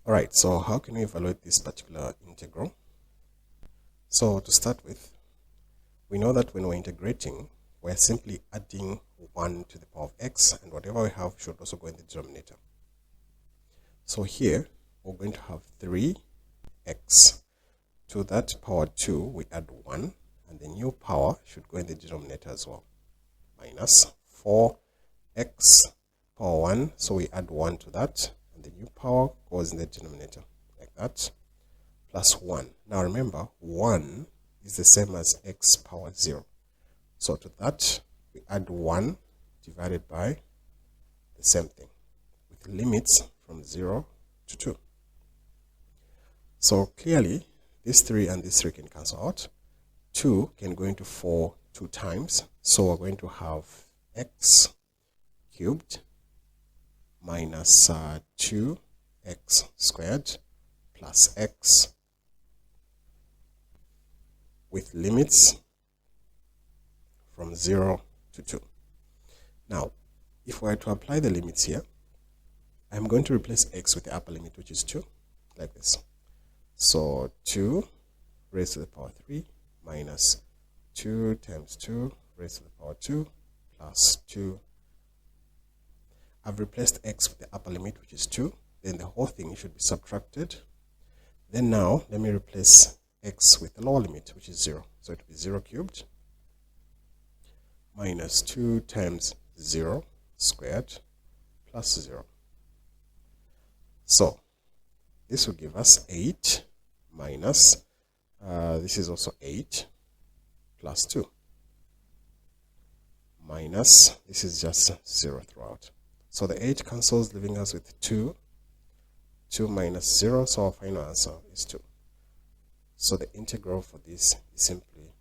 Alright, so how can we evaluate this particular integral? So to start with, we know that when we're integrating, we're simply adding 1 to the power of x, and whatever we have should also go in the denominator. So here, we're going to have 3x. To that power 2, we add 1, and the new power should go in the denominator as well. Minus 4x power 1, so we add 1 to that, and the new power goes in the denominator, like that, plus 1. Now remember, 1 is the same as x power 0. So to that, we add 1 divided by the same thing, with limits from 0 to 2. So clearly, this 3 and this 3 can cancel out. 2 can go into 4 2 times. So we're going to have x cubed minus 2x squared plus x with limits from 0 to 2. Now, if we were to apply the limits here, I'm going to replace x with the upper limit, which is 2, like this. So 2 raised to the power 3 minus 2 times 2 raised to the power 2 plus 2. I've replaced x with the upper limit, which is 2. Then the whole thing should be subtracted. Then now, let me replace x with the lower limit, which is 0. So it will be 0 cubed minus 2 times 0 squared plus 0. So this will give us 8 minus, this is also 8 plus 2 minus, this is just 0 throughout. So the 8 cancels, leaving us with 2. 2 minus 0, so our final answer is 2. So the integral for this is simply